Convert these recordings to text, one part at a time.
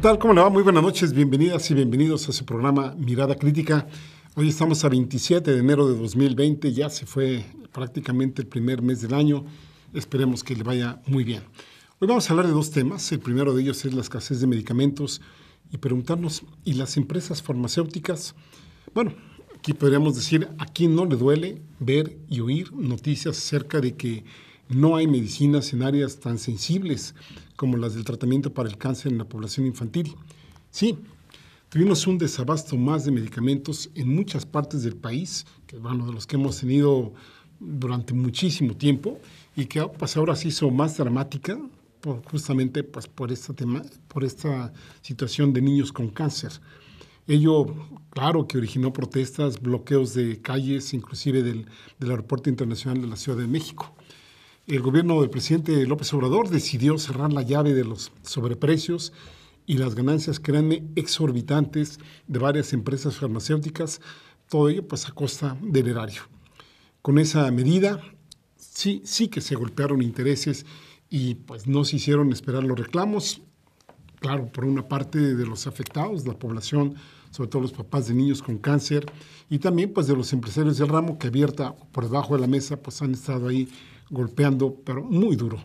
tal? ¿Cómo le va? Muy buenas noches, bienvenidas y bienvenidos a su programa Mirada Crítica. Hoy estamos a 27 de enero de 2020, ya se fue prácticamente el primer mes del año. Esperemos que le vaya muy bien. Hoy vamos a hablar de dos temas. El primero de ellos es la escasez de medicamentos y preguntarnos, ¿y las empresas farmacéuticas? Bueno, aquí podríamos decir, ¿a quién no le duele ver y oír noticias acerca de que no hay medicinas en áreas tan sensibles como las del tratamiento para el cáncer en la población infantil? Sí, tuvimos un desabasto más de medicamentos en muchas partes del país, que bueno, de los que hemos tenido durante muchísimo tiempo y que pues, ahora se hizo más dramática justamente pues, por esta situación de niños con cáncer. Ello, claro, que originó protestas, bloqueos de calles, inclusive del Aeropuerto Internacional de la Ciudad de México. El gobierno del presidente López Obrador decidió cerrar la llave de los sobreprecios y las ganancias, créanme, exorbitantes de varias empresas farmacéuticas, todo ello pues a costa del erario. Con esa medida sí que se golpearon intereses y pues no se hicieron esperar los reclamos, claro, por una parte de los afectados, la población, sobre todo los papás de niños con cáncer, y también pues de los empresarios del ramo que abierta por debajo de la mesa pues han estado ahí golpeando, pero muy duro.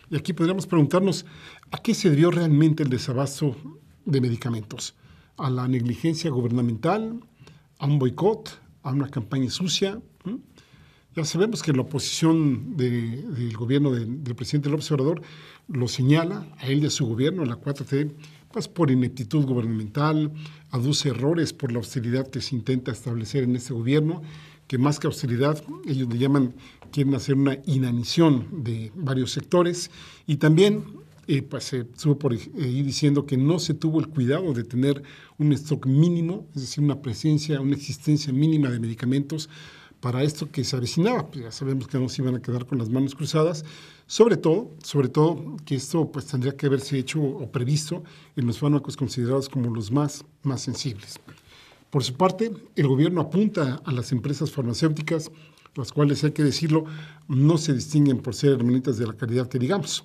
Y aquí podríamos preguntarnos, ¿a qué se debió realmente el desabasto de medicamentos? ¿A la negligencia gubernamental? ¿A un boicot? ¿A una campaña sucia? Ya sabemos que la oposición del gobierno del presidente López Obrador lo señala a él y a su gobierno, la 4T, pues por ineptitud gubernamental, aduce errores por la austeridad que se intenta establecer en este gobierno, que más que austeridad, ellos le llaman, quieren hacer una inanición de varios sectores, y también pues se estuvo por ir diciendo que no se tuvo el cuidado de tener un stock mínimo, es decir, una presencia, una existencia mínima de medicamentos para esto que se avecinaba. Pues ya sabemos que no se iban a quedar con las manos cruzadas, sobre todo que esto pues tendría que haberse hecho o previsto en los fármacos considerados como los más sensibles. Por su parte, el gobierno apunta a las empresas farmacéuticas, las cuales, hay que decirlo, no se distinguen por ser hermanitas de la caridad que digamos.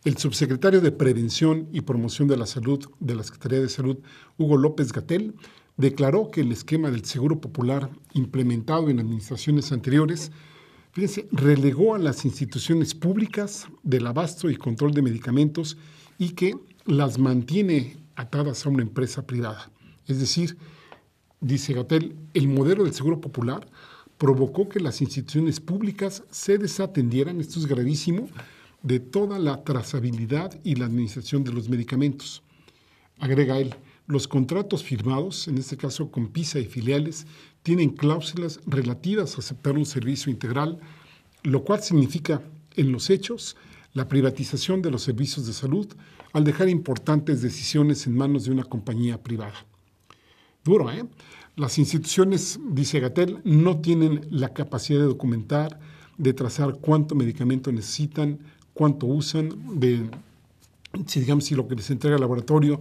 El subsecretario de Prevención y Promoción de la Salud de la Secretaría de Salud, Hugo López-Gatell, declaró que el esquema del Seguro Popular implementado en administraciones anteriores, fíjense, relegó a las instituciones públicas del abasto y control de medicamentos y que las mantiene atadas a una empresa privada. Es decir, dice Gatell, el modelo del Seguro Popular provocó que las instituciones públicas se desatendieran, esto es gravísimo, de toda la trazabilidad y la administración de los medicamentos. Agrega él, los contratos firmados, en este caso con PISA y filiales, tienen cláusulas relativas a aceptar un servicio integral, lo cual significa, en los hechos, la privatización de los servicios de salud al dejar importantes decisiones en manos de una compañía privada. Duro, ¿eh? Las instituciones, dice Gatell, no tienen la capacidad de documentar, de trazar cuánto medicamento necesitan, cuánto usan, si lo que les entrega el laboratorio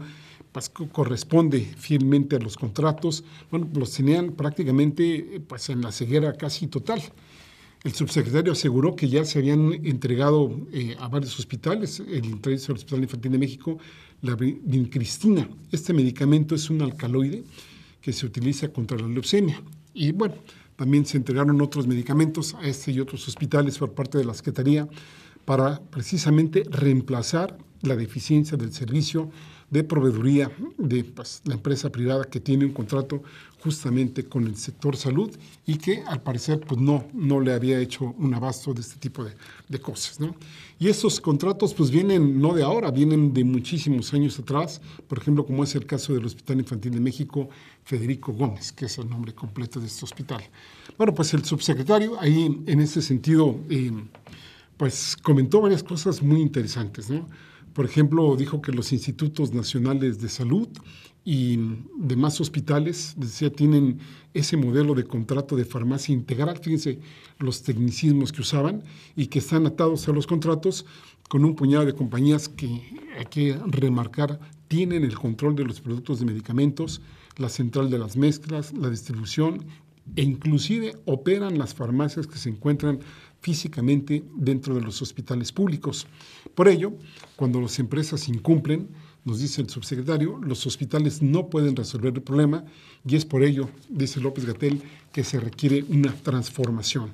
pues, corresponde fielmente a los contratos. Bueno, los tenían prácticamente pues, en la ceguera casi total. El subsecretario aseguró que ya se habían entregado a varios hospitales, entre ellos el Hospital Infantil de México, la vincristina. Este medicamento es un alcaloide que se utiliza contra la leucemia. Y bueno, también se entregaron otros medicamentos a este y otros hospitales por parte de la Secretaría para precisamente reemplazar la deficiencia del servicio de proveeduría de pues, la empresa privada que tiene un contrato justamente con el sector salud y que al parecer pues, no le había hecho un abasto de este tipo de cosas, ¿no? Y estos contratos pues vienen no de ahora, vienen de muchísimos años atrás, por ejemplo, como es el caso del Hospital Infantil de México, Federico Gómez, que es el nombre completo de este hospital. Bueno, pues el subsecretario ahí en ese sentido pues comentó varias cosas muy interesantes, ¿no? Por ejemplo, dijo que los institutos nacionales de salud y demás hospitales, decía, tienen ese modelo de contrato de farmacia integral, fíjense los tecnicismos que usaban, y que están atados a los contratos con un puñado de compañías que, hay que remarcar, tienen el control de los productos de medicamentos, la central de las mezclas, la distribución, e inclusive operan las farmacias que se encuentran físicamente dentro de los hospitales públicos. Por ello, cuando las empresas incumplen, nos dice el subsecretario, los hospitales no pueden resolver el problema y es por ello, dice López-Gatell, que se requiere una transformación.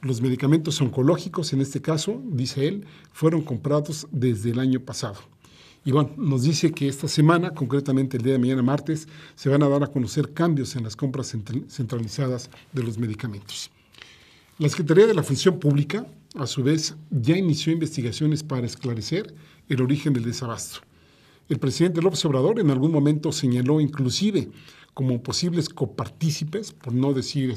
Los medicamentos oncológicos, en este caso, dice él, fueron comprados desde el año pasado. Y bueno, nos dice que esta semana, concretamente el día de mañana martes, se van a dar a conocer cambios en las compras centralizadas de los medicamentos. La Secretaría de la Función Pública, a su vez, ya inició investigaciones para esclarecer el origen del desabasto. El presidente López Obrador en algún momento señaló inclusive como posibles copartícipes, por no decir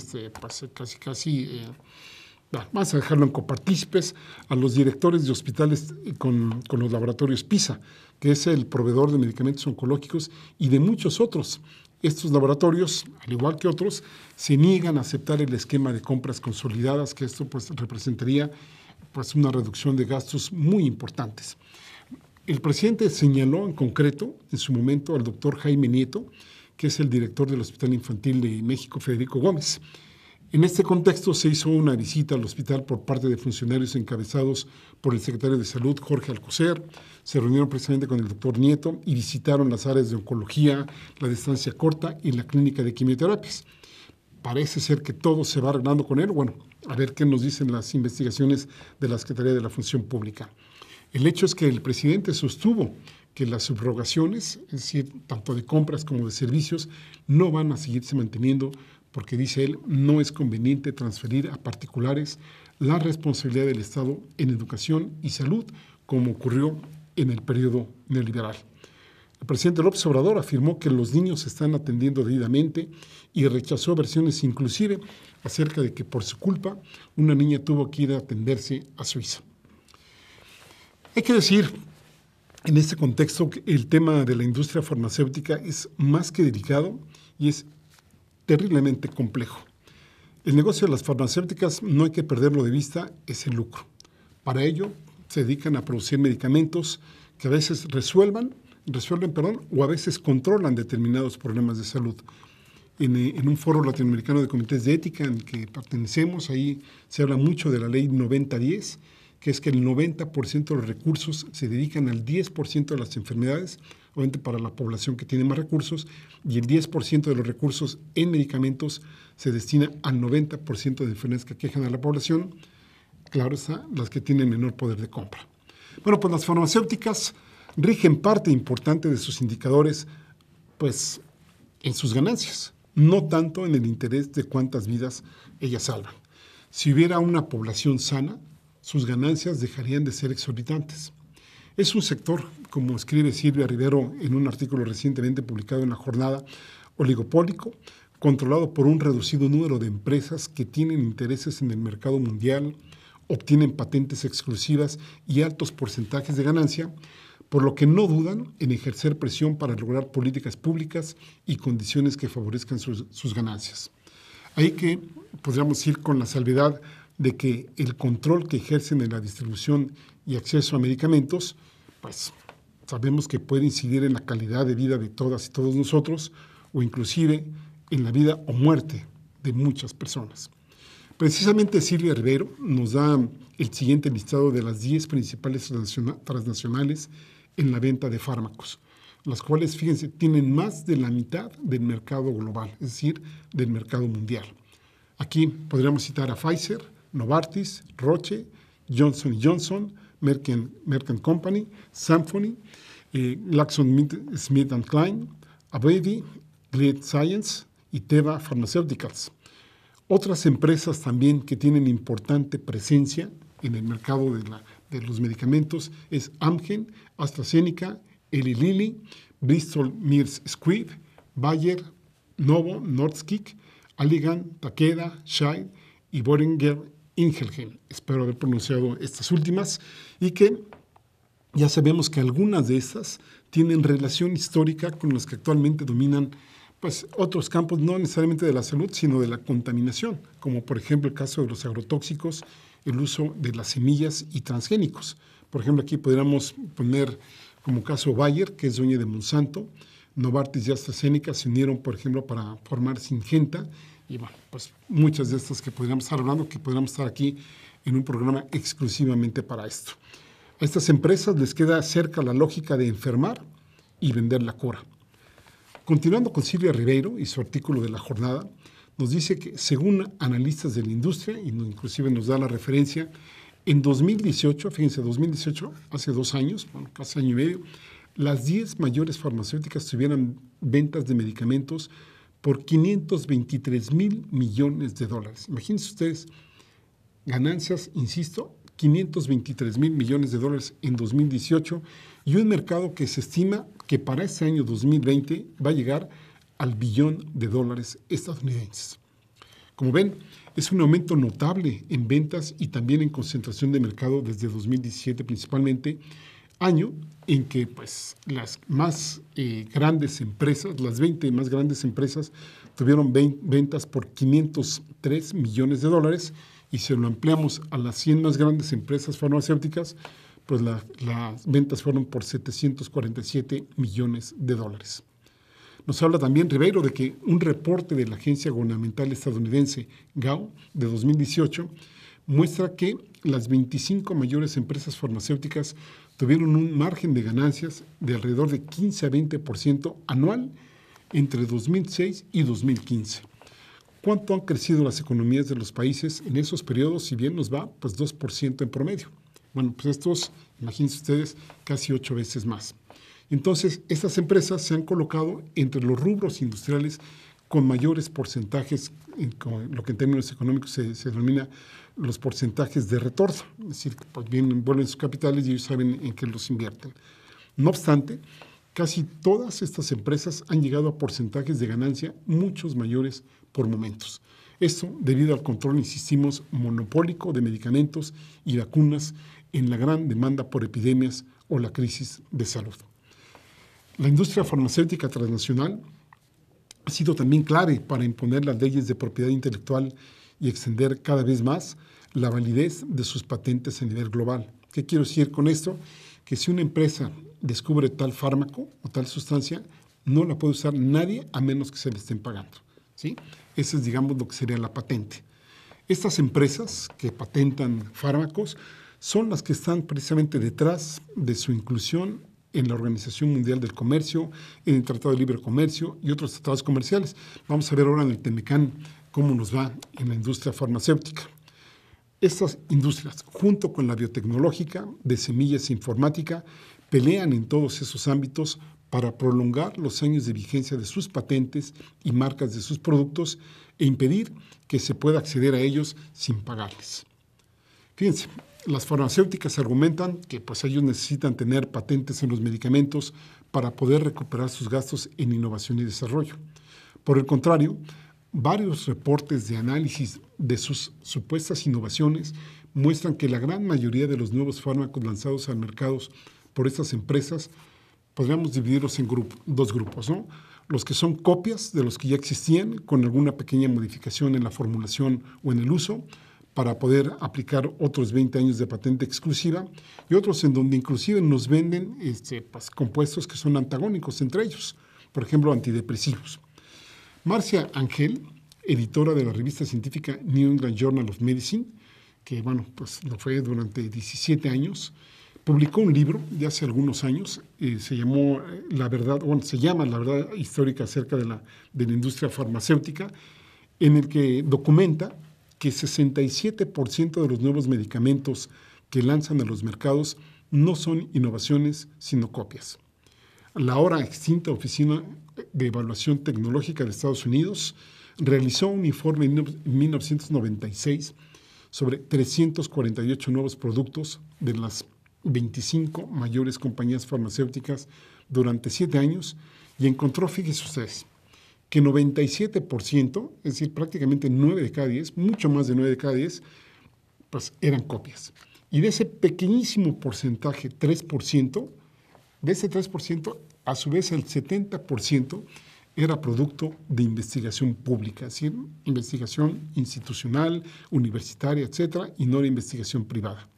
vamos a dejarlo en copartícipes, a los directores de hospitales con los laboratorios PISA, que es el proveedor de medicamentos oncológicos y de muchos otros. Estos laboratorios, al igual que otros, se niegan a aceptar el esquema de compras consolidadas, que esto representaría una reducción de gastos muy importantes. El presidente señaló en concreto, en su momento, al doctor Jaime Nieto, que es el director del Hospital Infantil de México, Federico Gómez. En este contexto se hizo una visita al hospital por parte de funcionarios encabezados por el secretario de Salud, Jorge Alcocer. Se reunieron precisamente con el doctor Nieto y visitaron las áreas de oncología, la de estancia corta y la clínica de quimioterapias. Parece ser que todo se va arreglando con él. Bueno, a ver qué nos dicen las investigaciones de la Secretaría de la Función Pública. El hecho es que el presidente sostuvo que las subrogaciones, es decir, tanto de compras como de servicios, no van a seguirse manteniendo porque, dice él, no es conveniente transferir a particulares la responsabilidad del Estado en educación y salud, como ocurrió en el periodo neoliberal. El presidente López Obrador afirmó que los niños se están atendiendo debidamente y rechazó versiones inclusive acerca de que por su culpa una niña tuvo que ir a atenderse a Suiza. Hay que decir, en este contexto, que el tema de la industria farmacéutica es más que delicado y es terriblemente complejo. El negocio de las farmacéuticas, no hay que perderlo de vista, es el lucro. Para ello, se dedican a producir medicamentos que a veces resuelven, o a veces controlan determinados problemas de salud. En un foro latinoamericano de comités de ética en el que pertenecemos, ahí se habla mucho de la ley 90-10, que es que el 90% de los recursos se dedican al 10% de las enfermedades, obviamente para la población que tiene más recursos, y el 10% de los recursos en medicamentos se destina al 90% de enfermedades que aquejan a la población, claro está, las que tienen menor poder de compra. Bueno, pues las farmacéuticas rigen parte importante de sus indicadores, pues, en sus ganancias, no tanto en el interés de cuántas vidas ellas salvan. Si hubiera una población sana, sus ganancias dejarían de ser exorbitantes. Es un sector, como escribe Silvia Rivero en un artículo recientemente publicado en La Jornada, oligopólico, controlado por un reducido número de empresas que tienen intereses en el mercado mundial, obtienen patentes exclusivas y altos porcentajes de ganancia, por lo que no dudan en ejercer presión para lograr políticas públicas y condiciones que favorezcan sus ganancias. Ahí que podríamos ir con la salvedad de que el control que ejercen en la distribución y acceso a medicamentos, pues sabemos que puede incidir en la calidad de vida de todas y todos nosotros, o inclusive en la vida o muerte de muchas personas. Precisamente Silvia Rivero nos da el siguiente listado de las 10 principales transnacionales en la venta de fármacos, las cuales, fíjense, tienen más de la mitad del mercado global, es decir, del mercado mundial. Aquí podríamos citar a Pfizer, Novartis, Roche, Johnson & Johnson, Merck & Company, Symphony, GlaxoSmithKline, Abbvie, Gilead Sciences y Teva Pharmaceuticals. Otras empresas también que tienen importante presencia en el mercado de los medicamentos es Amgen, AstraZeneca, Eli Lilly, Bristol Myers Squibb, Bayer, Novo Nordisk, Allergan, Takeda, Shire y Boehringer Ingelheim. Espero haber pronunciado estas últimas y que ya sabemos que algunas de estas tienen relación histórica con las que actualmente dominan pues, otros campos, no necesariamente de la salud, sino de la contaminación, como por ejemplo el caso de los agrotóxicos, el uso de las semillas y transgénicos. Por ejemplo, aquí podríamos poner como caso Bayer, que es dueña de Monsanto, Novartis y AstraZeneca se unieron, por ejemplo, para formar Syngenta, y bueno, pues muchas de estas que podríamos estar hablando, que podríamos estar aquí en un programa exclusivamente para esto. A estas empresas les queda cerca la lógica de enfermar y vender la cura. Continuando con Silvia Ribeiro y su artículo de la jornada, nos dice que según analistas de la industria, y inclusive nos da la referencia, en 2018, fíjense, 2018, hace 2 años, bueno, casi año y medio, las 10 mayores farmacéuticas tuvieron ventas de medicamentos por 523,000 millones de dólares. Imagínense ustedes, ganancias, insisto, 523,000 millones de dólares en 2018 y un mercado que se estima que para este año 2020 va a llegar al billón de dólares estadounidenses. Como ven, es un aumento notable en ventas y también en concentración de mercado desde 2017 principalmente, año en que pues, las más grandes empresas, las 20 más grandes empresas, tuvieron ventas por 503 millones de dólares y si lo ampliamos a las 100 más grandes empresas farmacéuticas, pues las ventas fueron por 747 millones de dólares. Nos habla también Ribeiro de que un reporte de la agencia gubernamental estadounidense GAO de 2018 muestra que las 25 mayores empresas farmacéuticas tuvieron un margen de ganancias de alrededor de 15 a 20% anual entre 2006 y 2015. ¿Cuánto han crecido las economías de los países en esos periodos? Si bien nos va, pues 2% en promedio. Bueno, pues estos, imagínense ustedes, casi 8 veces más. Entonces, estas empresas se han colocado entre los rubros industriales con mayores porcentajes, con lo que en términos económicos se denomina los porcentajes de retorno, es decir, pues bien, vuelven sus capitales y ellos saben en qué los invierten. No obstante, casi todas estas empresas han llegado a porcentajes de ganancia muchos mayores por momentos. Esto debido al control, insistimos, monopólico de medicamentos y vacunas en la gran demanda por epidemias o la crisis de salud. La industria farmacéutica transnacional ha sido también clave para imponer las leyes de propiedad intelectual y extender cada vez más la validez de sus patentes a nivel global. ¿Qué quiero decir con esto? Que si una empresa descubre tal fármaco o tal sustancia, no la puede usar nadie a menos que se le estén pagando, ¿sí? Ese es, digamos, lo que sería la patente. Estas empresas que patentan fármacos son las que están precisamente detrás de su inclusión en la Organización Mundial del Comercio, en el Tratado de Libre Comercio y otros tratados comerciales. Vamos a ver ahora en el Temecán cómo nos va en la industria farmacéutica. Estas industrias, junto con la biotecnológica, de semillas e informática, pelean en todos esos ámbitos para prolongar los años de vigencia de sus patentes y marcas de sus productos e impedir que se pueda acceder a ellos sin pagarles. Fíjense, las farmacéuticas argumentan que pues, ellos necesitan tener patentes en los medicamentos para poder recuperar sus gastos en innovación y desarrollo. Por el contrario, varios reportes de análisis de sus supuestas innovaciones muestran que la gran mayoría de los nuevos fármacos lanzados al mercado por estas empresas podríamos dividirlos en dos grupos, ¿no? Los que son copias de los que ya existían con alguna pequeña modificación en la formulación o en el uso, para poder aplicar otros 20 años de patente exclusiva, y otros en donde inclusive nos venden pues, compuestos que son antagónicos entre ellos, por ejemplo, antidepresivos. Marcia Angel, editora de la revista científica New England Journal of Medicine, que bueno, pues lo fue durante 17 años, publicó un libro de hace algunos años, se llama La verdad histórica acerca de la industria farmacéutica, en el que documenta que 67% de los nuevos medicamentos que lanzan a los mercados no son innovaciones, sino copias. La ahora extinta Oficina de Evaluación Tecnológica de Estados Unidos realizó un informe en 1996 sobre 348 nuevos productos de las 25 mayores compañías farmacéuticas durante 7 años y encontró, fíjense ustedes, que 97%, es decir, prácticamente 9 de cada 10, mucho más de 9 de cada 10, pues eran copias. Y de ese pequeñísimo porcentaje, 3%, de ese 3%, a su vez el 70% era producto de investigación pública, es decir, investigación institucional, universitaria, etcétera, y no de investigación privada.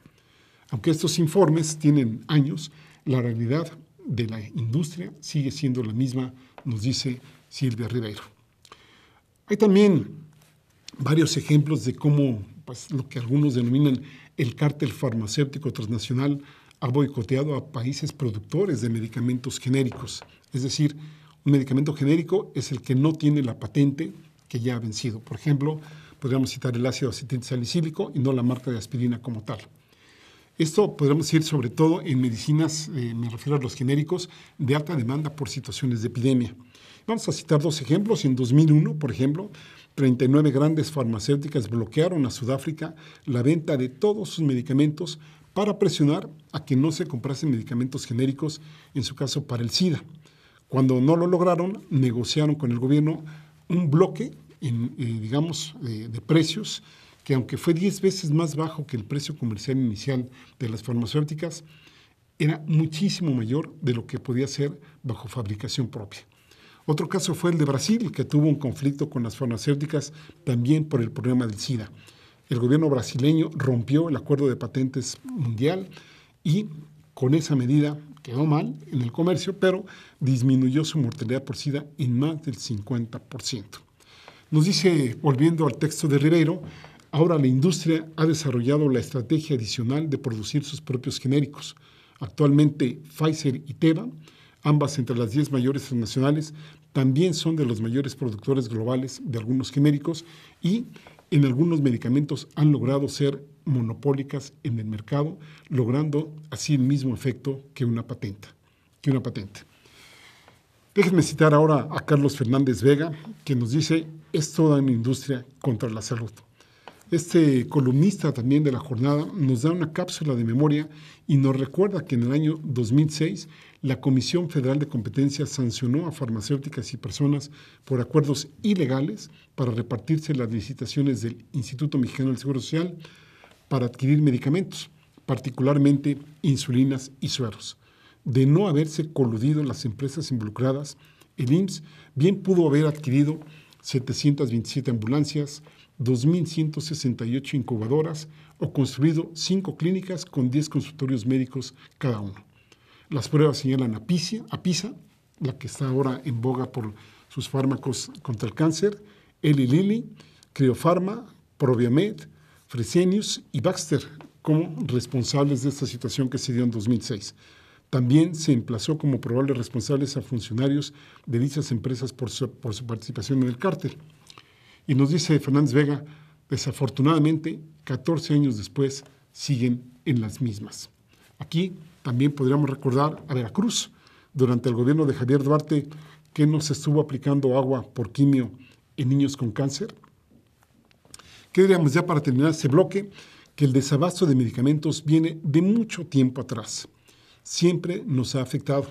Aunque estos informes tienen años, la realidad de la industria sigue siendo la misma, nos dice Silvia Ribeiro. Hay también varios ejemplos de cómo pues, lo que algunos denominan el cártel farmacéutico transnacional ha boicoteado a países productores de medicamentos genéricos. Es decir, un medicamento genérico es el que no tiene la patente que ya ha vencido. Por ejemplo, podríamos citar el ácido acetil salicílico y no la marca de aspirina como tal. Esto podríamos decir sobre todo en medicinas, me refiero a los genéricos, de alta demanda por situaciones de epidemia. Vamos a citar dos ejemplos. En 2001, por ejemplo, 39 grandes farmacéuticas bloquearon a Sudáfrica la venta de todos sus medicamentos para presionar a que no se comprasen medicamentos genéricos, en su caso para el SIDA. Cuando no lo lograron, negociaron con el gobierno un bloque de precios que, aunque fue 10 veces más bajo que el precio comercial inicial de las farmacéuticas, era muchísimo mayor de lo que podía ser bajo fabricación propia. Otro caso fue el de Brasil, que tuvo un conflicto con las farmacéuticas también por el problema del SIDA. El gobierno brasileño rompió el acuerdo de patentes mundial y con esa medida quedó mal en el comercio, pero disminuyó su mortalidad por SIDA en más del 50%. Nos dice, volviendo al texto de Ribeiro, ahora la industria ha desarrollado la estrategia adicional de producir sus propios genéricos. Actualmente Pfizer y Teva, ambas entre las 10 mayores transnacionales, también son de los mayores productores globales de algunos genéricos y en algunos medicamentos han logrado ser monopólicas en el mercado, logrando así el mismo efecto que una patente. Déjenme citar ahora a Carlos Fernández Vega, que nos dice, es toda una industria contra la salud. Este columnista también de La Jornada nos da una cápsula de memoria y nos recuerda que en el año 2006 la Comisión Federal de Competencia sancionó a farmacéuticas y personas por acuerdos ilegales para repartirse las licitaciones del Instituto Mexicano del Seguro Social para adquirir medicamentos, particularmente insulinas y sueros. De no haberse coludido las empresas involucradas, el IMSS bien pudo haber adquirido 727 ambulancias, 2.168 incubadoras o construido 5 clínicas con 10 consultorios médicos cada uno. Las pruebas señalan a PISA, la que está ahora en boga por sus fármacos contra el cáncer, Eli Lilly, Criofarma, Proviamed, Fresenius y Baxter como responsables de esta situación que se dio en 2006. También se emplazó como probables responsables a funcionarios de dichas empresas por su participación en el cártel. Y nos dice Fernández Vega, desafortunadamente, 14 años después, siguen en las mismas. Aquí también podríamos recordar a Veracruz, durante el gobierno de Javier Duarte, que no se estuvo aplicando agua por quimio en niños con cáncer. ¿Qué diríamos ya para terminar este bloque? Que el desabasto de medicamentos viene de mucho tiempo atrás. Siempre nos ha afectado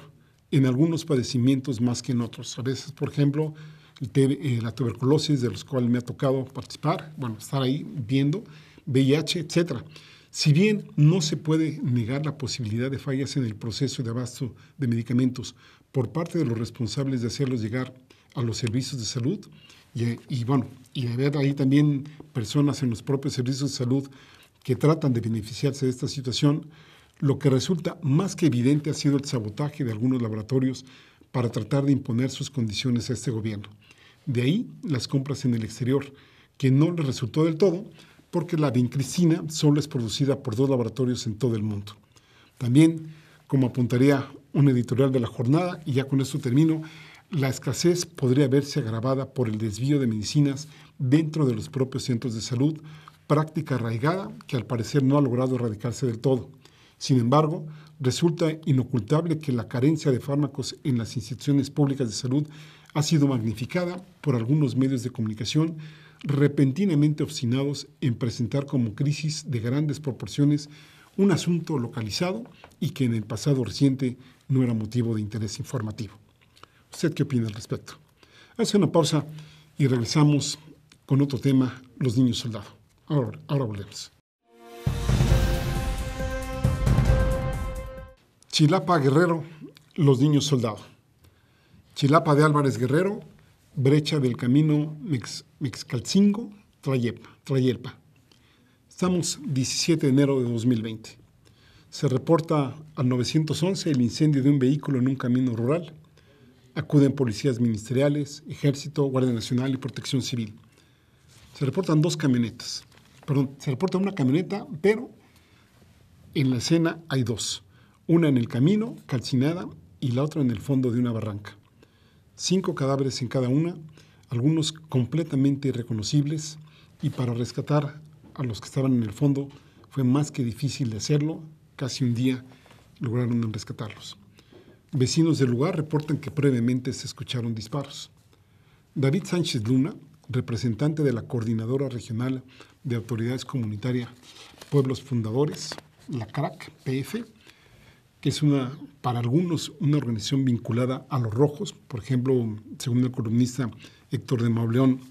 en algunos padecimientos más que en otros. A veces, por ejemplo, la tuberculosis, de los cuales me ha tocado participar, estar ahí viendo, VIH, etc. Si bien no se puede negar la posibilidad de fallas en el proceso de abasto de medicamentos por parte de los responsables de hacerlos llegar a los servicios de salud, y haber ahí también personas en los propios servicios de salud que tratan de beneficiarse de esta situación, lo que resulta más que evidente ha sido el sabotaje de algunos laboratorios para tratar de imponer sus condiciones a este gobierno. De ahí las compras en el exterior, que no les resultó del todo, porque la vincristina solo es producida por 2 laboratorios en todo el mundo. También, como apuntaría un editorial de La Jornada, y ya con esto termino, la escasez podría verse agravada por el desvío de medicinas dentro de los propios centros de salud, práctica arraigada que al parecer no ha logrado erradicarse del todo. Sin embargo, resulta inocultable que la carencia de fármacos en las instituciones públicas de salud ha sido magnificada por algunos medios de comunicación repentinamente obstinados en presentar como crisis de grandes proporciones un asunto localizado y que en el pasado reciente no era motivo de interés informativo. ¿Usted qué opina al respecto? Hace una pausa y regresamos con otro tema, los niños soldado. Ahora volvemos. Chilapa Guerrero, los niños soldado. Chilapa de Álvarez Guerrero, brecha del camino Mexcalcingo, Trayelpa. Estamos 17 de enero de 2020. Se reporta al 911 el incendio de un vehículo en un camino rural. Acuden policías ministeriales, Ejército, Guardia Nacional y Protección Civil. Se reportan se reporta una camioneta, pero en la escena hay 2. una en el camino, calcinada, y la otra en el fondo de una barranca. 5 cadáveres en cada una, algunos completamente irreconocibles, y para rescatar a los que estaban en el fondo fue más que difícil de hacerlo. Casi un día lograron rescatarlos. Vecinos del lugar reportan que previamente se escucharon disparos. David Sánchez Luna, representante de la Coordinadora Regional de Autoridades Comunitarias Pueblos Fundadores, la CRAC PF, que es para algunos una organización vinculada a los rojos. Por ejemplo, según el columnista Héctor de Mauleón,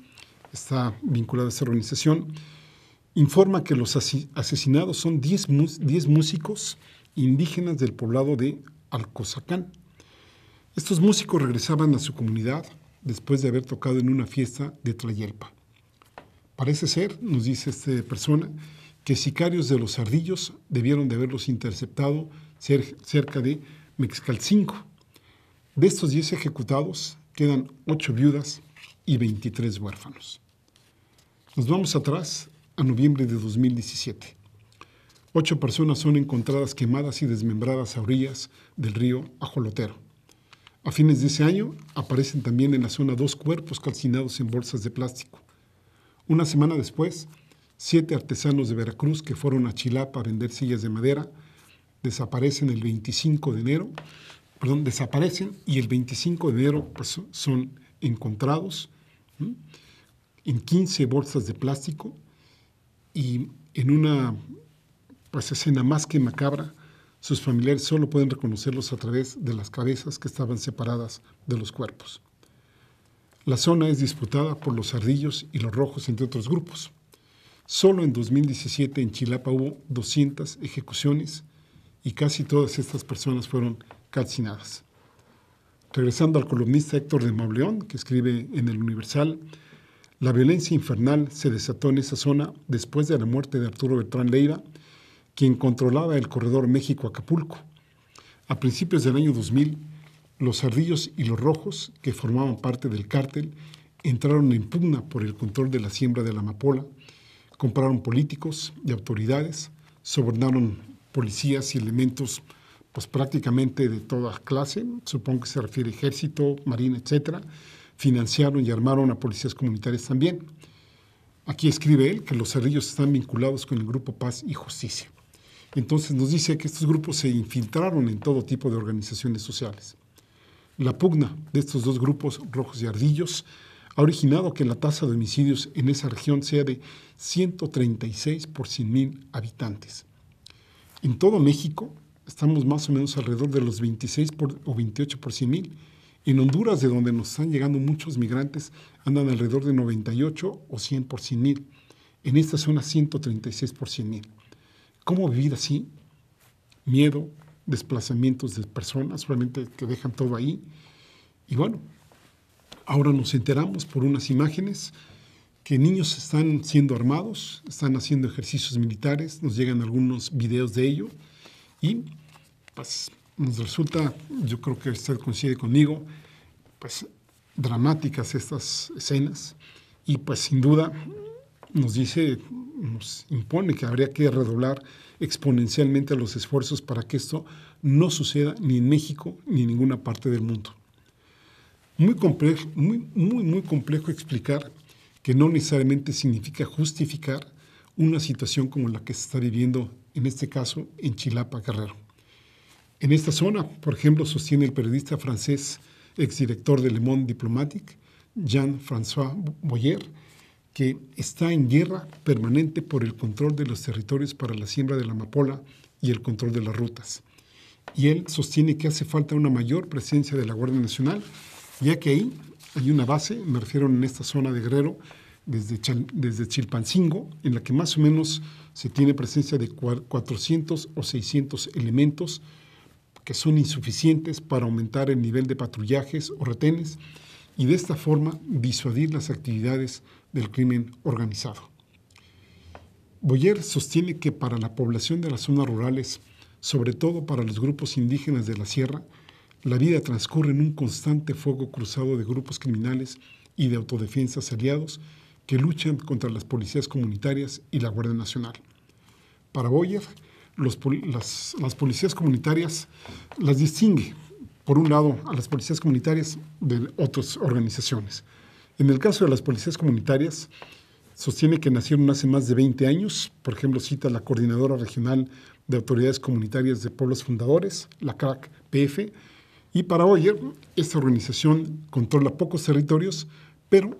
está vinculada a esta organización, informa que los asesinados son 10 músicos indígenas del poblado de Alcozacán. Estos músicos regresaban a su comunidad después de haber tocado en una fiesta de Tlayelpa. Parece ser, nos dice esta persona, que sicarios de los Ardillos debieron de haberlos interceptado cerca de Mexcalcingo. De estos 10 ejecutados quedan 8 viudas y 23 huérfanos. Nos vamos atrás a noviembre de 2017. 8 personas son encontradas quemadas y desmembradas a orillas del río Ajolotero. A fines de ese año aparecen también en la zona 2 cuerpos calcinados en bolsas de plástico. Una semana después, 7 artesanos de Veracruz que fueron a Chilapa a vender sillas de madera desaparecen el 25 de enero, y el 25 de enero pues, son encontrados en 15 bolsas de plástico, y en una escena más que macabra, sus familiares solo pueden reconocerlos a través de las cabezas que estaban separadas de los cuerpos. La zona es disputada por los Ardillos y los Rojos, entre otros grupos. Solo en 2017 en Chilapa hubo 200 ejecuciones y casi todas estas personas fueron calcinadas. Regresando al columnista Héctor de Mauleón, que escribe en El Universal, la violencia infernal se desató en esa zona después de la muerte de Arturo Beltrán Leiva, quien controlaba el corredor México-Acapulco. A principios del año 2000, los Ardillos y los Rojos, que formaban parte del cártel, entraron en pugna por el control de la siembra de la amapola, compraron políticos y autoridades, sobornaron policías y elementos pues prácticamente de toda clase, supongo que se refiere a ejército, marina, etcétera, financiaron y armaron a policías comunitarias también. Aquí escribe él que los Ardillos están vinculados con el Grupo Paz y Justicia. Entonces nos dice que estos grupos se infiltraron en todo tipo de organizaciones sociales. La pugna de estos dos grupos, Rojos y Ardillos, ha originado que la tasa de homicidios en esa región sea de 136 por 100,000 habitantes. En todo México estamos más o menos alrededor de los 26 o 28 por 100,000. En Honduras, de donde nos están llegando muchos migrantes, andan alrededor de 98 o 100 por 100,000. En esta zona, 136 por 100,000. ¿Cómo vivir así? Miedo, desplazamientos de personas, solamente que dejan todo ahí. Y bueno, ahora nos enteramos por unas imágenes que niños están siendo armados, están haciendo ejercicios militares, nos llegan algunos videos de ello y pues nos resulta, yo creo que usted coincide conmigo, pues dramáticas estas escenas y pues sin duda nos impone que habría que redoblar exponencialmente los esfuerzos para que esto no suceda ni en México ni en ninguna parte del mundo. Muy complejo explicar que no necesariamente significa justificar una situación como la que se está viviendo, en este caso, en Chilapa, Guerrero. En esta zona, por ejemplo, sostiene el periodista francés, exdirector de Le Monde Diplomatique, Jean-François Boyer, que está en guerra permanente por el control de los territorios para la siembra de la amapola y el control de las rutas. Y él sostiene que hace falta una mayor presencia de la Guardia Nacional, ya que ahí hay una base, me refiero en esta zona de Guerrero, desde Chilpancingo, en la que más o menos se tiene presencia de 400 o 600 elementos que son insuficientes para aumentar el nivel de patrullajes o retenes y de esta forma disuadir las actividades del crimen organizado. Boyer sostiene que para la población de las zonas rurales, sobre todo para los grupos indígenas de la sierra, la vida transcurre en un constante fuego cruzado de grupos criminales y de autodefensas aliados que luchan contra las policías comunitarias y la Guardia Nacional. Para Boyer, las policías comunitarias las distingue, por un lado, a las policías comunitarias de otras organizaciones. En el caso de las policías comunitarias, sostiene que nacieron hace más de 20 años. Por ejemplo, cita la Coordinadora Regional de Autoridades Comunitarias de Pueblos Fundadores, la CRAC-PF, y para hoy esta organización controla pocos territorios, pero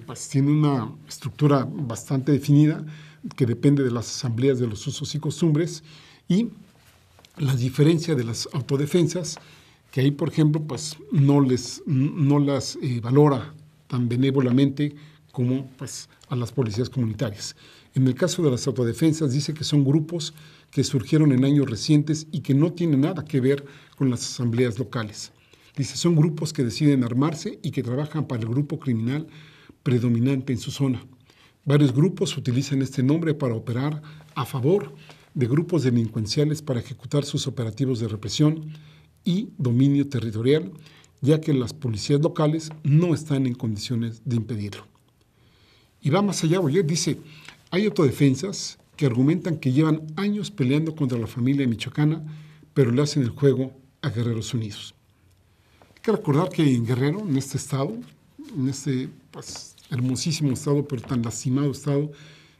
pues tiene una estructura bastante definida que depende de las asambleas de los usos y costumbres, y la diferencia de las autodefensas, que ahí, por ejemplo, pues no las valora tan benévolamente como pues, a las policías comunitarias. En el caso de las autodefensas dice que son grupos que surgieron en años recientes y que no tienen nada que ver con las asambleas locales. Dice, son grupos que deciden armarse y que trabajan para el grupo criminal predominante en su zona. Varios grupos utilizan este nombre para operar a favor de grupos delincuenciales para ejecutar sus operativos de represión y dominio territorial, ya que las policías locales no están en condiciones de impedirlo. Y va más allá, oye, dice, hay autodefensas que argumentan que llevan años peleando contra la familia michoacana, pero le hacen el juego a Guerreros Unidos. Hay que recordar que en Guerrero, en este estado, en este pues, hermosísimo estado, pero tan lastimado estado,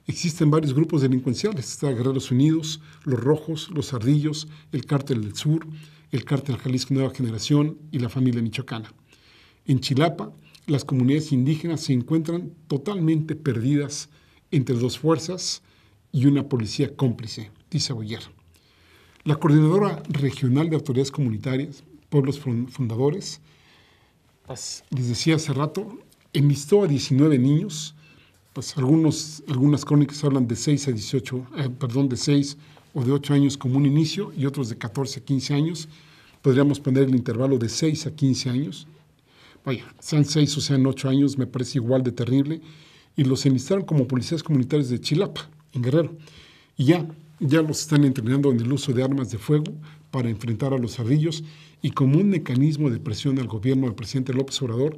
existen varios grupos delincuenciales. Está Guerreros Unidos, Los Rojos, Los Ardillos, el Cártel del Sur, el Cártel Jalisco Nueva Generación y la familia michoacana. En Chilapa, las comunidades indígenas se encuentran totalmente perdidas entre dos fuerzas y una policía cómplice, dice Boyer. La Coordinadora Regional de Autoridades Comunitarias, Pueblos Fundadores, pues, les decía hace rato, enlistó a 19 niños, pues algunas crónicas hablan de 6 o de 8 años como un inicio y otros de 14 a 15 años. Podríamos poner el intervalo de 6 a 15 años. Vaya, sean 6 o sean 8 años, me parece igual de terrible. Y los enlistaron como policías comunitarios de Chilapa, en Guerrero. Y ya los están entrenando en el uso de armas de fuego para enfrentar a los ardillos y como un mecanismo de presión al gobierno del presidente López Obrador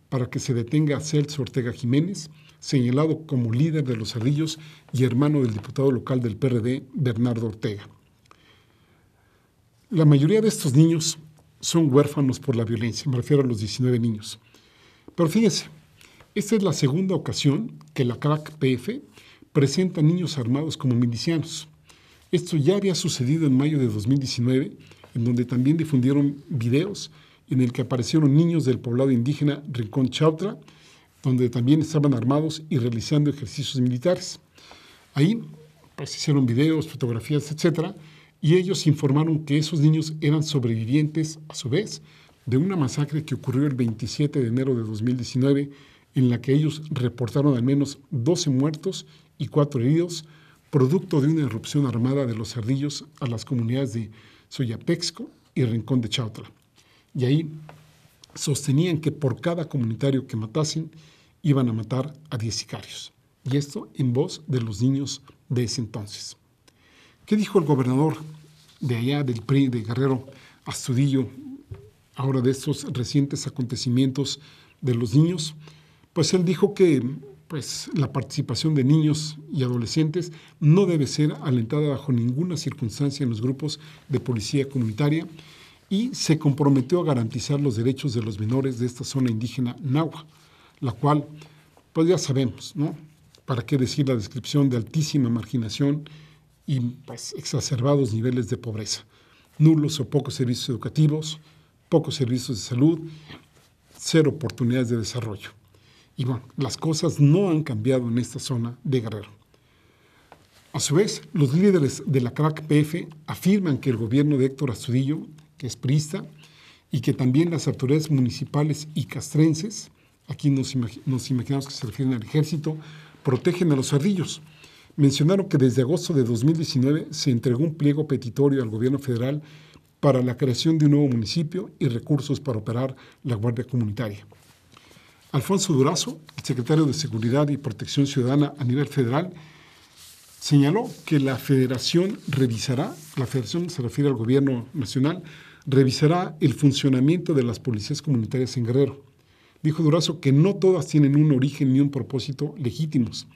para que se detenga a Celso Ortega Jiménez, señalado como líder de los ardillos y hermano del diputado local del PRD, Bernardo Ortega. La mayoría de estos niños son huérfanos por la violencia, me refiero a los 19 niños. Pero fíjense, esta es la segunda ocasión que la CRAC-PF presenta niños armados como milicianos. Esto ya había sucedido en mayo de 2019, en donde también difundieron videos en el que aparecieron niños del poblado indígena Rincón Chautla, donde también estaban armados y realizando ejercicios militares. Ahí pues, hicieron videos, fotografías, etcétera, y ellos informaron que esos niños eran sobrevivientes, a su vez, de una masacre que ocurrió el 27 de enero de 2019, en la que ellos reportaron al menos 12 muertos y 4 heridos, producto de una irrupción armada de los ardillos a las comunidades de Soyapexco y Rincón de Chautla. Y ahí sostenían que por cada comunitario que matasen, iban a matar a 10 sicarios. Y esto en voz de los niños de ese entonces. ¿Qué dijo el gobernador de allá del PRI, de Guerrero, Astudillo, ahora de estos recientes acontecimientos de los niños? Pues él dijo que pues, la participación de niños y adolescentes no debe ser alentada bajo ninguna circunstancia en los grupos de policía comunitaria y se comprometió a garantizar los derechos de los menores de esta zona indígena Nahua, la cual, pues ya sabemos, ¿no? ¿Para qué decir la descripción de altísima marginación y pues, exacerbados niveles de pobreza? Nulos o pocos servicios educativos, pocos servicios de salud, cero oportunidades de desarrollo. Y bueno, las cosas no han cambiado en esta zona de Guerrero. A su vez, los líderes de la CRAC-PF afirman que el gobierno de Héctor Astudillo, que es priista, y que también las autoridades municipales y castrenses, aquí nos imaginamos que se refieren al ejército, protegen a los ardillos. Mencionaron que desde agosto de 2019 se entregó un pliego petitorio al gobierno federal para la creación de un nuevo municipio y recursos para operar la Guardia Comunitaria. Alfonso Durazo, el secretario de Seguridad y Protección Ciudadana a nivel federal, señaló que la federación se refiere al gobierno nacional, revisará el funcionamiento de las policías comunitarias en Guerrero. Dijo Durazo que no todas tienen un origen ni un propósito legítimos.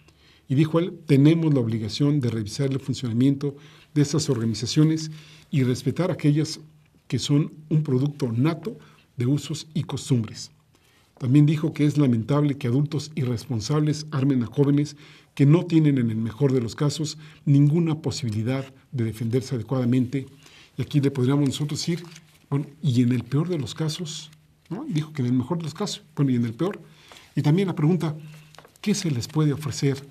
Y dijo él, tenemos la obligación de revisar el funcionamiento de estas organizaciones y respetar aquellas que son un producto nato de usos y costumbres. También dijo que es lamentable que adultos irresponsables armen a jóvenes que no tienen, en el mejor de los casos, ninguna posibilidad de defenderse adecuadamente. Y aquí le podríamos nosotros decir, bueno, y en el peor de los casos, ¿no? Dijo que en el mejor de los casos, bueno, y en el peor. Y también la pregunta, ¿qué se les puede ofrecer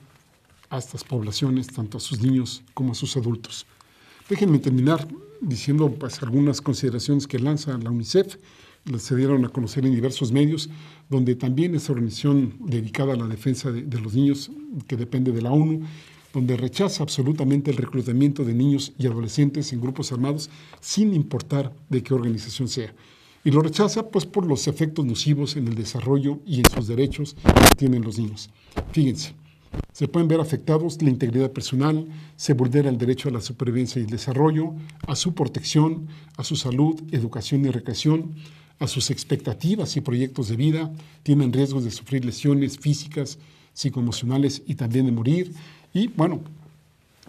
a estas poblaciones, tanto a sus niños como a sus adultos? Déjenme terminar diciendo pues, algunas consideraciones que lanza la UNICEF, se dieron a conocer en diversos medios, donde también esta organización dedicada a la defensa de los niños, que depende de la ONU, donde rechaza absolutamente el reclutamiento de niños y adolescentes en grupos armados, sin importar de qué organización sea. Y lo rechaza pues, por los efectos nocivos en el desarrollo y en sus derechos que tienen los niños. Fíjense, se pueden ver afectados la integridad personal, se vulnera el derecho a la supervivencia y el desarrollo, a su protección, a su salud, educación y recreación, a sus expectativas y proyectos de vida, tienen riesgos de sufrir lesiones físicas, psicoemocionales y también de morir. Y, bueno,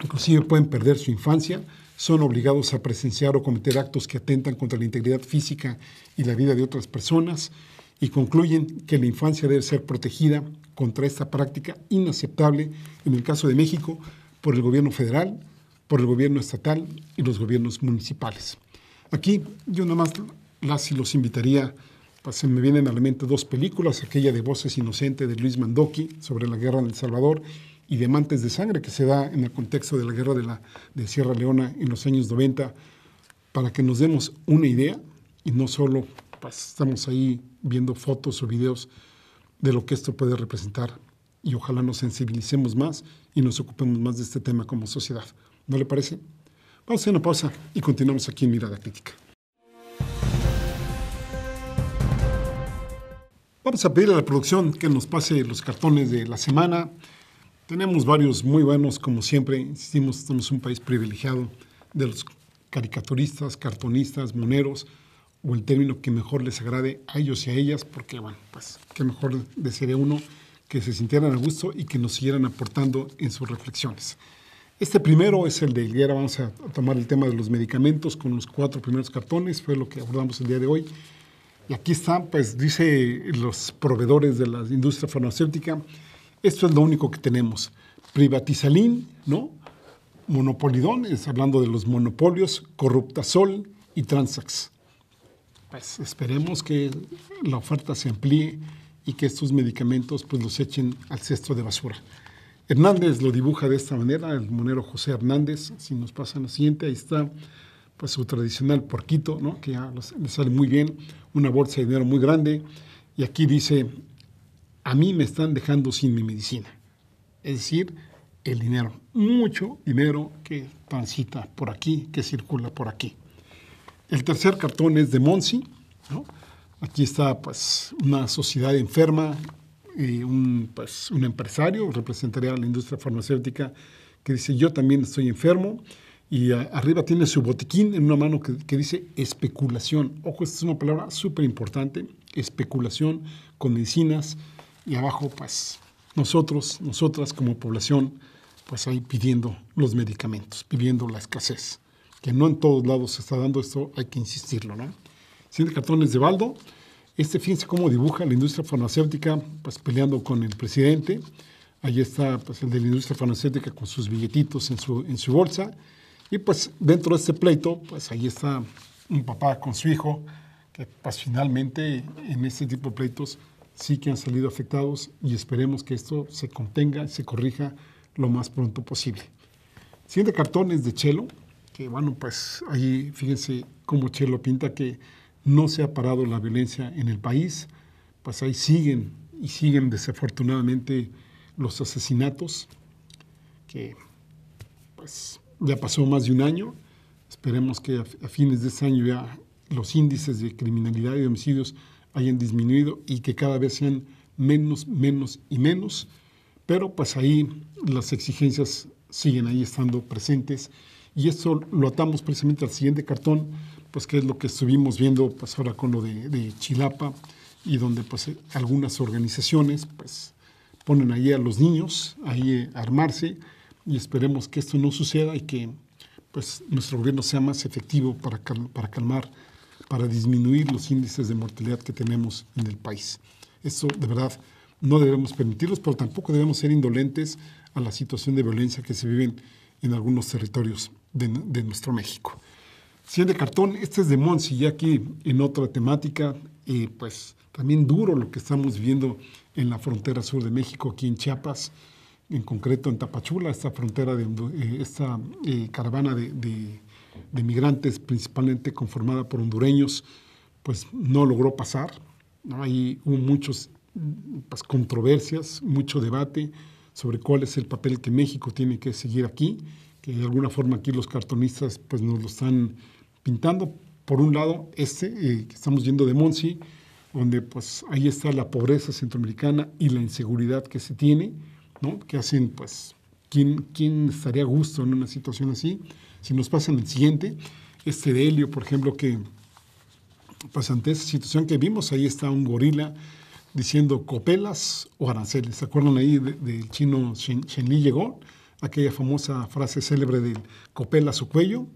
inclusive pueden perder su infancia, son obligados a presenciar o cometer actos que atentan contra la integridad física y la vida de otras personas, y concluyen que la infancia debe ser protegida contra esta práctica inaceptable, en el caso de México, por el gobierno federal, por el gobierno estatal y los gobiernos municipales. Aquí yo nada más las y los invitaría, pues se me vienen a la mente dos películas, aquella de Voces Inocentes de Luis Mandoki sobre la guerra en El Salvador y de Amantes de Sangre, que se da en el contexto de la guerra de Sierra Leona en los años 90, para que nos demos una idea y no solo pues, estamos ahí viendo fotos o videos de lo que esto puede representar, y ojalá nos sensibilicemos más y nos ocupemos más de este tema como sociedad. ¿No le parece? Vamos a hacer una pausa y continuamos aquí en Mirada Crítica. Vamos a pedir a la producción que nos pase los cartones de la semana. Tenemos varios muy buenos, como siempre. Insistimos, somos un país privilegiado de los caricaturistas, cartonistas, moneros, o el término que mejor les agrade a ellos y a ellas, porque, bueno, pues, qué mejor desearía uno que se sintieran a gusto y que nos siguieran aportando en sus reflexiones. Este primero es el de ayer. Vamos a tomar el tema de los medicamentos con los 4 primeros cartones, fue lo que abordamos el día de hoy. Y aquí está, pues dice los proveedores de la industria farmacéutica, esto es lo único que tenemos. Privatizalin, ¿no? Monopolidón, es hablando de los monopolios, Corruptasol y Transax. Pues esperemos que la oferta se amplíe y que estos medicamentos pues los echen al cesto de basura. Hernández lo dibuja de esta manera, el monero José Hernández. Si nos pasan la siguiente, ahí está pues su tradicional porquito, ¿no? Que ya le sale muy bien, una bolsa de dinero muy grande, y aquí dice, a mí me están dejando sin mi medicina. Es decir, el dinero, mucho dinero que transita por aquí, que circula por aquí. El tercer cartón es de Monsi, ¿no? Aquí está pues una sociedad enferma, un empresario, representaría a la industria farmacéutica, que dice, yo también estoy enfermo, y arriba tiene su botiquín en una mano que dice especulación. Ojo, esta es una palabra súper importante, especulación con medicinas, y abajo pues nosotras como población, pues ahí pidiendo los medicamentos, pidiendo la escasez, que no en todos lados se está dando esto, hay que insistirlo, ¿no? Siguiente cartón es de Baldo. Fíjense cómo dibuja la industria farmacéutica, pues peleando con el presidente. Ahí está pues, el de la industria farmacéutica con sus billetitos en su bolsa. Y pues dentro de este pleito, pues ahí está un papá con su hijo, que pues finalmente en este tipo de pleitos sí que han salido afectados, y esperemos que esto se contenga, se corrija lo más pronto posible. Siguiente cartón es de Chelo, que bueno, pues ahí fíjense cómo Chelo pinta que no se ha parado la violencia en el país, pues ahí siguen y siguen desafortunadamente los asesinatos, que pues ya pasó más de un año. Esperemos que a fines de este año ya los índices de criminalidad y de homicidios hayan disminuido y que cada vez sean menos y menos, pero pues ahí las exigencias siguen ahí estando presentes, y esto lo atamos precisamente al siguiente cartón, pues que es lo que estuvimos viendo pues ahora con lo de Chilapa, y donde pues algunas organizaciones pues ponen ahí a los niños ahí a armarse, y esperemos que esto no suceda y que pues nuestro gobierno sea más efectivo para calmar, para disminuir los índices de mortalidad que tenemos en el país. Eso de verdad no debemos permitirlos, pero tampoco debemos ser indolentes a la situación de violencia que se vive en algunos territorios de nuestro México. Siguiente cartón, este es de Monsi, ya aquí en otra temática, pues también duro lo que estamos viviendo en la frontera sur de México, aquí en Chiapas, en concreto en Tapachula, esta frontera, esta caravana de migrantes, principalmente conformada por hondureños, pues no logró pasar, ¿no? Ahí hubo muchas pues, controversias, mucho debate sobre cuál es el papel que México tiene que seguir aquí, que de alguna forma aquí los cartonistas pues, nos lo están pintando. Por un lado, que estamos viendo de Monsi, donde pues ahí está la pobreza centroamericana y la inseguridad que se tiene, ¿no? Que hacen, pues, ¿quién estaría a gusto en una situación así? Si nos pasan el siguiente, de Helio, por ejemplo, que pues ante esa situación que vimos, ahí está un gorila diciendo copelas o aranceles. ¿Se acuerdan ahí del chino Shen Li llegó? Aquella famosa frase célebre del copela a su cuello.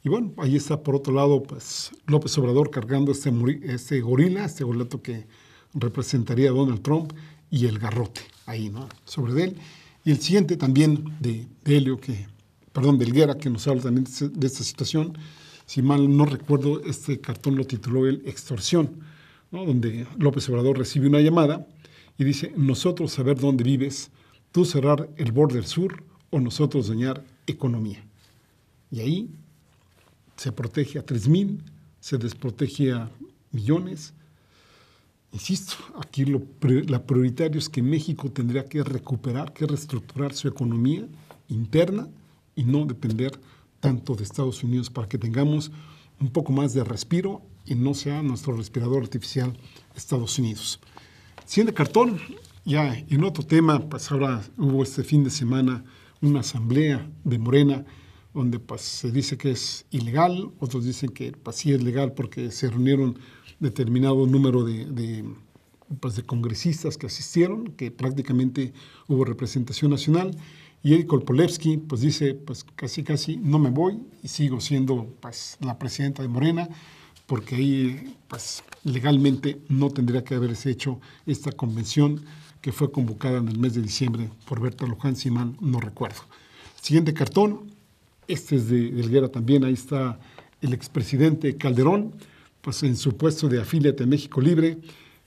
Y bueno, ahí está por otro lado pues, López Obrador cargando este gorila, este gorilato que representaría a Donald Trump y el garrote ahí, ¿no? Sobre él. Y el siguiente también de Helio, de Helguera, que nos habla también de esta situación. Si mal no recuerdo, este cartón lo tituló él Extorsión, ¿no? Donde López Obrador recibe una llamada y dice, nosotros saber dónde vives, tú cerrar el borde del sur o nosotros dañar economía. Y ahí se protege a 3,000, se desprotege a millones. Insisto, aquí la prioritario es que México tendría que recuperar, que reestructurar su economía interna y no depender tanto de Estados Unidos para que tengamos un poco más de respiro y no sea nuestro respirador artificial Estados Unidos. Siguiente cartón, ya en otro tema, pues ahora hubo este fin de semana una asamblea de Morena donde pues, se dice que es ilegal, otros dicen que pues, sí es legal porque se reunieron determinado número de congresistas que asistieron, que prácticamente hubo representación nacional, y Eddie Kolpolevsky pues dice, pues casi no me voy y sigo siendo pues la presidenta de Morena, porque ahí pues legalmente no tendría que haberse hecho esta convención que fue convocada en el mes de diciembre por Berta Luján, si mal no recuerdo. Siguiente cartón, este es de Helguera también, ahí está el expresidente Calderón, pues en su puesto de afíliate a México Libre,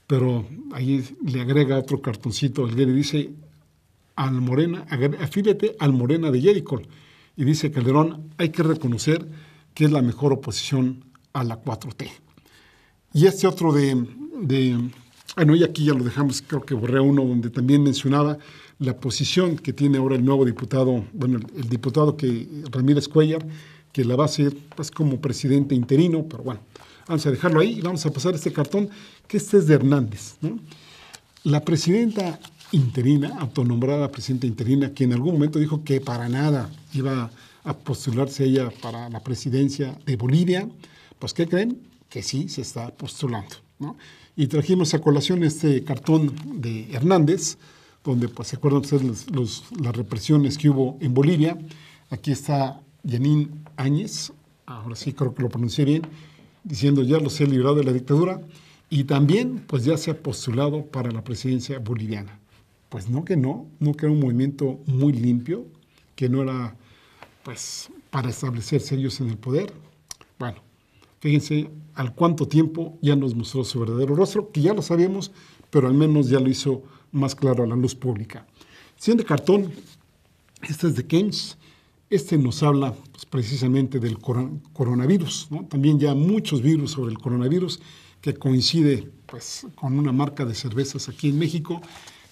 pero ahí le agrega otro cartoncito, Helguera y dice, al Morena, afíliate al Morena de Yericol. Y dice Calderón, hay que reconocer que es la mejor oposición a la 4T. Y este otro bueno, y aquí ya lo dejamos, creo que borré uno donde también mencionaba la posición que tiene ahora el nuevo diputado, bueno, el diputado Ramírez Cuellar, que la va a hacer pues, como presidente interino, pero bueno, vamos a dejarlo ahí y vamos a pasar este cartón, que este es de Hernández, ¿no? La presidenta interina, autonombrada presidenta interina, que en algún momento dijo que para nada iba a postularse ella para la presidencia de Bolivia, pues ¿qué creen? Que sí se está postulando, ¿no? Y trajimos a colación este cartón de Hernández, donde pues se acuerdan ustedes las represiones que hubo en Bolivia. Aquí está Yanín Áñez, ahora sí creo que lo pronuncié bien, diciendo ya los he librado de la dictadura, y también pues ya se ha postulado para la presidencia boliviana. Pues no que era un movimiento muy limpio, que no era pues para establecerse ellos en el poder. Bueno, fíjense al cuánto tiempo ya nos mostró su verdadero rostro, que ya lo sabíamos, pero al menos ya lo hizo más claro a la luz pública. Siguiente cartón, este es de Keynes. Este nos habla pues, precisamente del coronavirus, ¿no? También ya muchos virus sobre el coronavirus, que coincide pues, con una marca de cervezas aquí en México,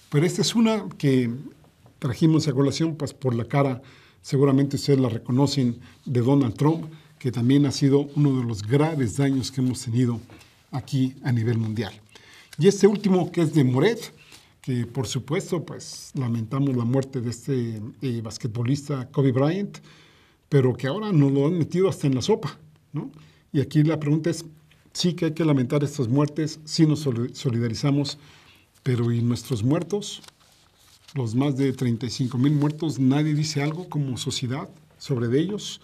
pero esta es una que trajimos a colación pues, por la cara, seguramente ustedes la reconocen, de Donald Trump, que también ha sido uno de los graves daños que hemos tenido aquí a nivel mundial. Y este último, que es de Moret, que por supuesto, pues lamentamos la muerte de este basquetbolista Kobe Bryant, pero que ahora nos lo han metido hasta en la sopa, ¿no? Y aquí la pregunta es, sí que hay que lamentar estas muertes, sí nos solidarizamos, pero ¿y nuestros muertos? Los más de 35,000 muertos, ¿nadie dice algo como sociedad sobre ellos?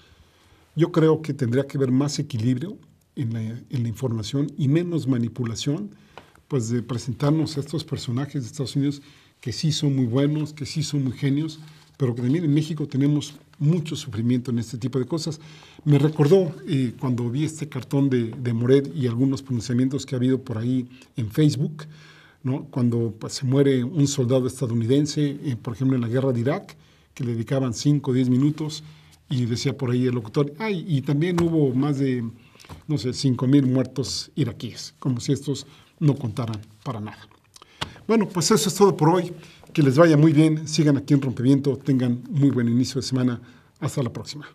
Yo creo que tendría que haber más equilibrio en la información y menos manipulación, pues de presentarnos a estos personajes de Estados Unidos que sí son muy buenos, que sí son muy genios, pero que también en México tenemos mucho sufrimiento en este tipo de cosas. Me recordó cuando vi este cartón de Moret y algunos pronunciamientos que ha habido por ahí en Facebook, ¿no? Cuando pues, se muere un soldado estadounidense, por ejemplo, en la guerra de Irak, que le dedicaban 5 o 10 minutos, y decía por ahí el locutor, ay, y también hubo más de, no sé, 5,000 muertos iraquíes, como si estos no contaran para nada. Bueno, pues eso es todo por hoy. Que les vaya muy bien, sigan aquí en Rompimiento, tengan muy buen inicio de semana. Hasta la próxima.